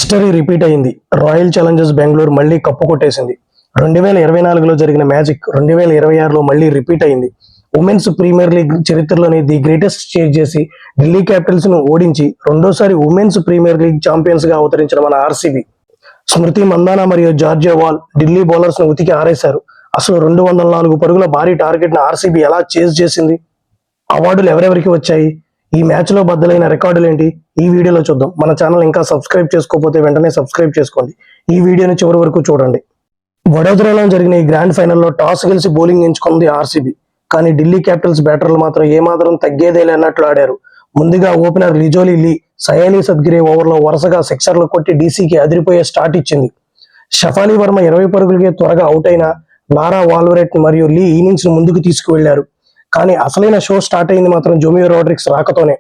History repeat అయింది. Royal Challengers Bengaluru మళ్లీ cup కొట్టేసింది. 2024లో జరిగిన మ్యాజిక్ 2026లో మళ్లీ రిపీట్ అయింది. ఉమెన్స్ ప్రీమియర్ లీగ్ చరిత్రలోని ది గ్రేటెస్ట్ చేజ్ చేసి ఢిల్లీ క్యాపిటల్స్ ను ఓడించి రెండోసారి ఉమెన్స్ ప్రీమియర్ లీగ్ ఛాంపియన్స్ గా అవతరించిన మన ఆర్సీబీ. స్మృతి మందాన మరియు జార్జియా వాల్ ఢిల్లీ బౌలర్స్ ను ఉతికి ఆరేశారు. అసలు 204 పరుగుల భారీ టార్గెట్ ను ఆర్సీబీ ఎలా చేజ్ చేసింది? అవార్డులు ఎవరెవరికి వచ్చాయి? ఈ మ్యాచ్ లో బద్దలైన రికార్డులు ఏంటి? ఈ వీడియోలో చూద్దాం. మన ఛానల్ ఇంకా సబ్స్క్రైబ్ చేసుకోకపోతే వెంటనే సబ్స్క్రైబ్ చేసుకోండి. ఈ వీడియోని చివరి వరకు చూడండి. వడోదరాలో జరిగిన ఈ గ్రాండ్ ఫైనల్లో టాస్ గెలిచి బౌలింగ్ ఎంచుకుంది ఆర్సీబీ. కానీ ఢిల్లీ క్యాపిటల్స్ బ్యాటర్లు మాత్రం ఏమాత్రం తగ్గేదేలే అన్నట్లు ఆడారు. ముందుగా ఓపెనర్ లిజోలీ లీ సయానీ సద్గిరే ఓవర్లో వరుసగా సిక్సర్లు కొట్టి డీసీకి అదిరిపోయే స్టార్ట్ ఇచ్చింది. షఫాలీ వర్మ 20 పరుగులకే త్వరగా అవుట్ అయిన లారా వాల్వరెట్ మరియు లీ ఇన్నింగ్స్ ముందుకు తీసుకువెళ్లారు. కానీ అసలైన షో స్టార్ట్ అయింది మాత్రం జోమియో రోడ్రిక్స్ రాకతోనే.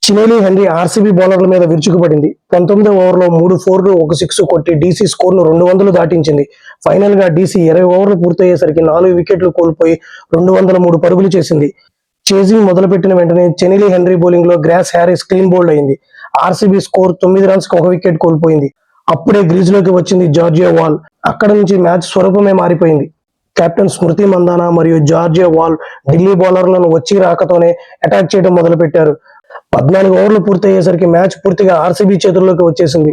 చినేలి హెన్రీ ఆర్సీబీ బౌలర్ల మీద విరుచుకుపడింది. 19వ ఓవర్లో 3 4లు 1 6 కొట్టి డీసీ స్కోర్ను 200 దాటించింది. ఫైనల్ గా డీసీ 20 ఓవర్లు పూర్తయ్యేసరికి 4 వికెట్లు కోల్పోయి 203 పరుగులు చేసింది. చేజింగ్ మొదలుపెట్టిన వెంటనే చెనిలి హెన్రీ బౌలింగ్ లో గ్రాస్ హ్యారిస్ క్లీన్ బౌల్డ్ అయింది. ఆర్సీబీ స్కోర్ 9 రన్స్ కు 1 వికెట్ కోల్పోయింది. అప్పుడే గ్రీజ్ లోకి వచ్చింది జార్జియా వాల్. అక్కడ నుంచి మ్యాచ్ స్వరూపమే మారిపోయింది. కెప్టెన్ స్మృతి మందాన మరియు జార్జియా వాల్ ఢిల్లీ బౌలర్లను వచ్చి రాకతోనే అటాక్ చేయడం మొదలుపెట్టారు. 14 ఓవర్లు పూర్తయ్యేసరికి మ్యాచ్ పూర్తిగా ఆర్సీబీ చేతుల్లోకి వచ్చేసింది.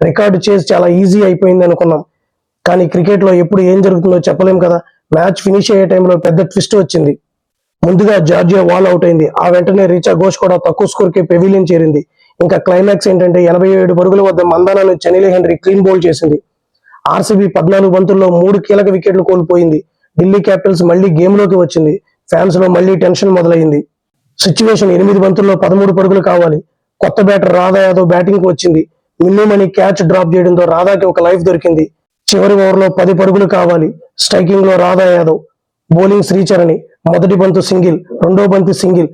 రికార్డు చేసి చాలా ఈజీ అయిపోయింది అనుకున్నాం. కానీ క్రికెట్ లో ఎప్పుడు ఏం జరుగుతుందో చెప్పలేం కదా. మ్యాచ్ ఫినిష్ అయ్యే టైంలో పెద్ద ట్విస్ట్ వచ్చింది. ముందుగా జార్జియా వాల్ అవుట్ అయింది. ఆ వెంటనే రిచా ఘోష్ కూడా తక్కువ స్కోర్ కి పెవిలియన్ చేరింది. ఇంకా క్లైమాక్స్ ఏంటంటే 87 పరుగుల వద్ద మందానను చెనిలి హెన్రీ క్లీన్ బౌల్ చేసింది. ఆర్సీబీ 14 బంతుల్లో 3 కీలక వికెట్లు కోల్పోయింది. ఢిల్లీ క్యాపిటల్స్ మళ్లీ గేమ్ లోకి వచ్చింది. ఫ్యాన్స్ లో మళ్లీ టెన్షన్ మొదలైంది. సిచ్యువేషన్ 8 బంతుల్లో 13 పరుగులు కావాలి. కొత్త బ్యాటర్ రాధా యాదవ్ బ్యాటింగ్ కు వచ్చింది. మిన్నుమణి క్యాచ్ డ్రాప్ చేయడంతో రాధాకి ఒక లైఫ్ దొరికింది. చివరి ఓవర్లో 10 పరుగులు కావాలి. స్ట్రైకింగ్ లో రాధా యాదవ్, బౌలింగ్ శ్రీచరణి. మొదటి బంతు సింగిల్, రెండో బంతి సింగిల్,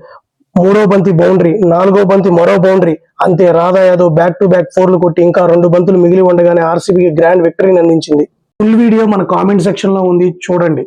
మూడో బంతి బౌండరీ, నాలుగో బంతి మరో బౌండరీ. అంతే, Radha Yadav back to back 4లు కొట్టి ఇంకా 2 బంతులు మిగిలి ఉండగానే ఆర్సీబీకి గ్రాండ్ విక్టరీని అందించింది. ఫుల్ వీడియో మన కామెంట్ సెక్షన్ లో ఉంది, చూడండి.